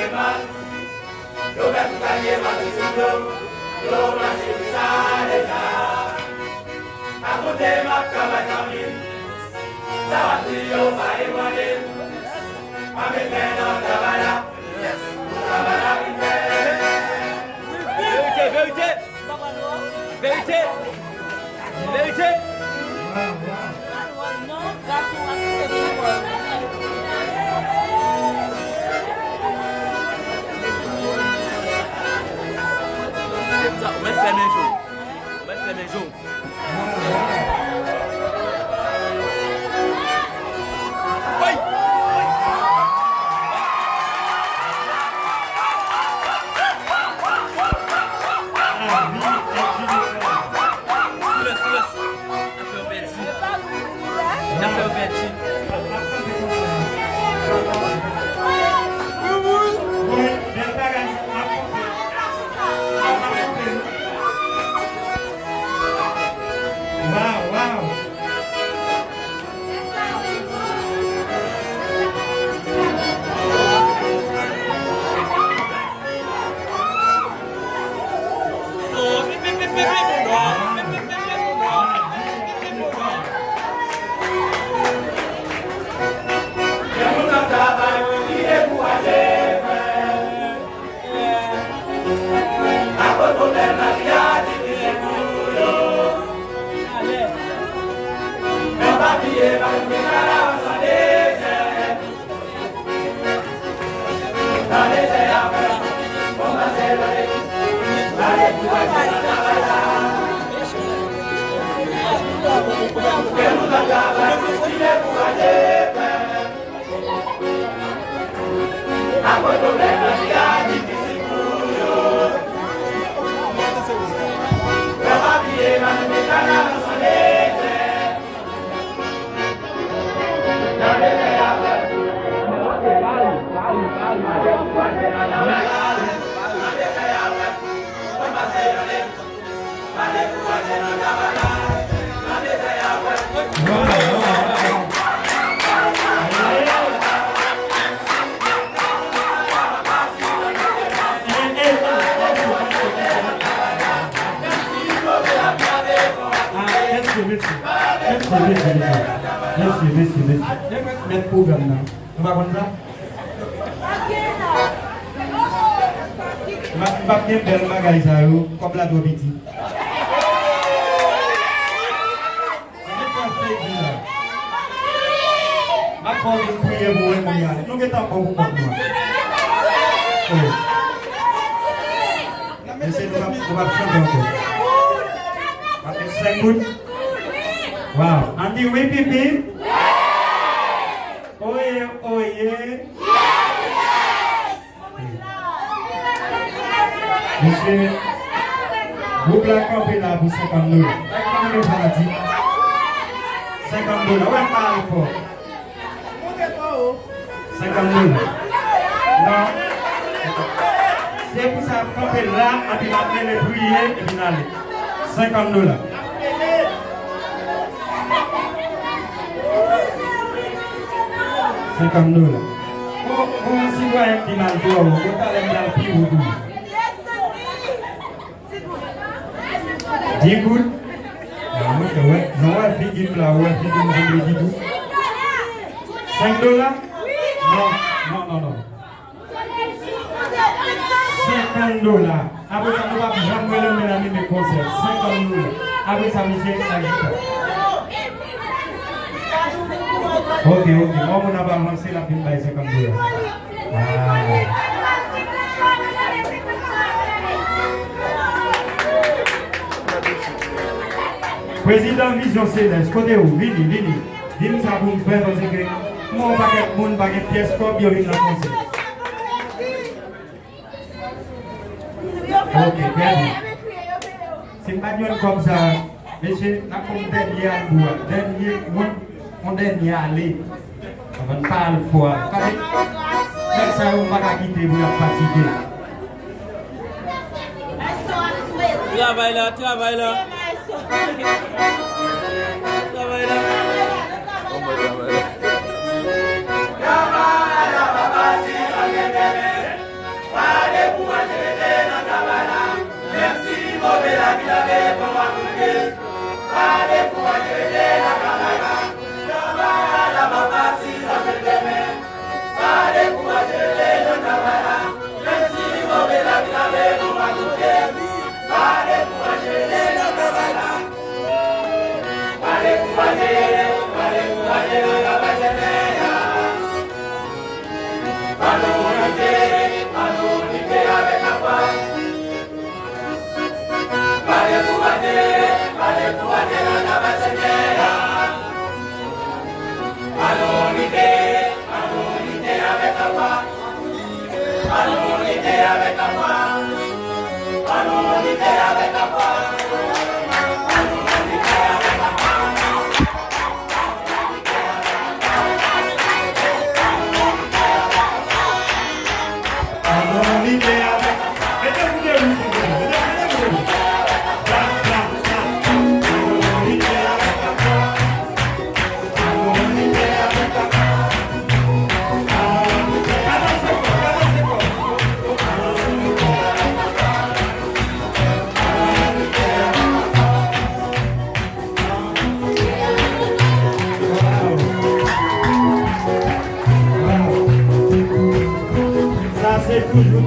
Aleman, lo bertanya masih sebelum, lo masih bisa dengar. Aku tembak kabar kami, saat dia baik manin, kami kenal kabara, kabara kita. Vérité, vérité, vérité, vérité. On va faire les jours. On va faire les jours. Oui. Wow, Andy, we pipi? Oye, oye. Monsieur, vous la campez là pour 50 $. Comment le paradis? 50 $. Ouais, parle fort. 50 $. Non. C'est pour ça camper là, et puis après les prier et puis aller. 50 $. $50. Comment si vous avez un petit mal de vous, vous allez me dire plus beaucoup. 10 gouttes. Non, elle fait du plat, elle fait du 10 gouttes. 5 $? Non, non, non, non. 50 $. Après ça, nous va jamais le mener à mes concerts. 50 $. Après ça, monsieur, ça guitare. Ok, on va avancer la pile de 50 $. Président Vision Céleste, côté où? Vini. Dis-nous ça pour me faire parce que moi, je ne vais pas de pièce comme je viens de lancer. Ok, bien. C'est pas comme ça. Monsieur, n'a pas de dernier à boire. On dernier aller. On parle fort. Comme ça, on va quitter pour la fatiguer. Travaille là. Travaille là. C'est toujours